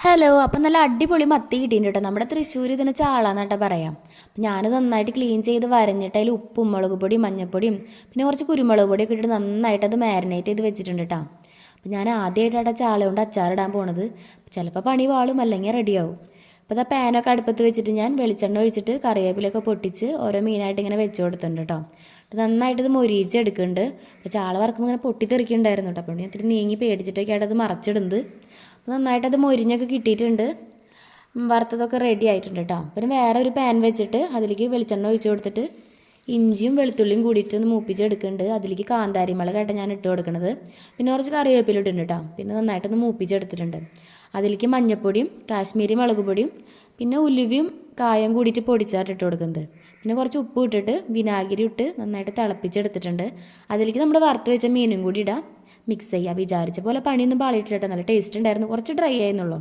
Hello, അപ്പം നല്ല അടിപൊളി മത്തി കിട്ടിയിട്ടുണ്ട് കേട്ടോ. നമ്മുടെ തൃശ്ശൂർ ഇതിന് ചാളാന്നാട്ടാ പറയാം. അപ്പം ഞാൻ നന്നായിട്ട് ക്ലീൻ ചെയ്ത് വരഞ്ഞിട്ട് അതിൽ ഉപ്പും മുളക് പൊടിയും മഞ്ഞൾപ്പൊടിയും പിന്നെ കുറച്ച് കുരുമുളക് പൊടിയൊക്കെ ഇട്ടിട്ട് നന്നായിട്ട് അത് മാരിനേറ്റ് ചെയ്ത് വെച്ചിട്ടുണ്ട് കേട്ടോ. അപ്പം ഞാൻ ആദ്യമായിട്ടാണ് ചാള കൊണ്ട് അച്ചാറിടാൻ പോണത്. ചിലപ്പോൾ പണി വാളും അല്ലെങ്കിൽ റെഡിയാവും. അപ്പോൾ ഇതാ പാനൊക്കെ അടുപ്പത്ത് വെച്ചിട്ട് ഞാൻ വെളിച്ചെണ്ണ ഒഴിച്ചിട്ട് കറിവേപ്പിലൊക്കെ പൊട്ടിച്ച് ഓരോ മീനായിട്ട് ഇങ്ങനെ വെച്ച് കൊടുത്തിട്ടുണ്ട് കേട്ടോ. നന്നായിട്ട് ഇത് മൊരിയിച്ചെടുക്കുന്നുണ്ട്. അപ്പോൾ ചാള വറക്കുമ്പോൾ ഇങ്ങനെ പൊട്ടിത്തെറിക്കുന്നുണ്ടായിരുന്നു കേട്ടോ. അപ്പോൾ ഞാൻ ഇത്തിരി നീങ്ങി പേടിച്ചിട്ടൊക്കെയാണ് അത് മറച്ചിടുന്നത്. നന്നായിട്ടത് മൊരിഞ്ഞൊക്കെ കിട്ടിയിട്ടുണ്ട്. വറുത്തതൊക്കെ റെഡി ആയിട്ടുണ്ട് കേട്ടോ. പിന്നെ വേറെ ഒരു പാൻ വെച്ചിട്ട് അതിലേക്ക് വെളിച്ചെണ്ണ ഒഴിച്ച് കൊടുത്തിട്ട് ഇഞ്ചിയും വെളുത്തുള്ളിയും കൂടിയിട്ട് ഒന്ന് മൂപ്പിച്ചെടുക്കുന്നുണ്ട്. അതിലേക്ക് കാന്താരി മുളകായിട്ട് ഞാൻ ഇട്ട് കൊടുക്കുന്നത്. പിന്നെ കുറച്ച് കറിവേപ്പില ഇട്ടിട്ടുണ്ട് കേട്ടോ. പിന്നെ നന്നായിട്ടൊന്ന് മൂപ്പിച്ചെടുത്തിട്ടുണ്ട്. അതിലേക്ക് മഞ്ഞൾപ്പൊടിയും കാശ്മീരി മുളക് പൊടിയും പിന്നെ ഉലുവയും കായം കൂടിയിട്ട് പൊടിച്ചായിട്ട് ഇട്ട് കൊടുക്കുന്നത്. പിന്നെ കുറച്ച് ഉപ്പ് ഇട്ടിട്ട് വിനാഗിരി ഇട്ട് നന്നായിട്ട് തിളപ്പിച്ചെടുത്തിട്ടുണ്ട്. അതിലേക്ക് നമ്മൾ വറുത്ത് വെച്ച മീനും കൂടി ഇടാം. മിക്സ് ചെയ്യുക. വിചാരിച്ച പോലെ പണിയൊന്നും പാളിയിട്ടില്ല. നല്ല ടേസ്റ്റ് ഉണ്ടായിരുന്നു. കുറച്ച് ഡ്രൈ ആയിരുന്നുള്ളൂ.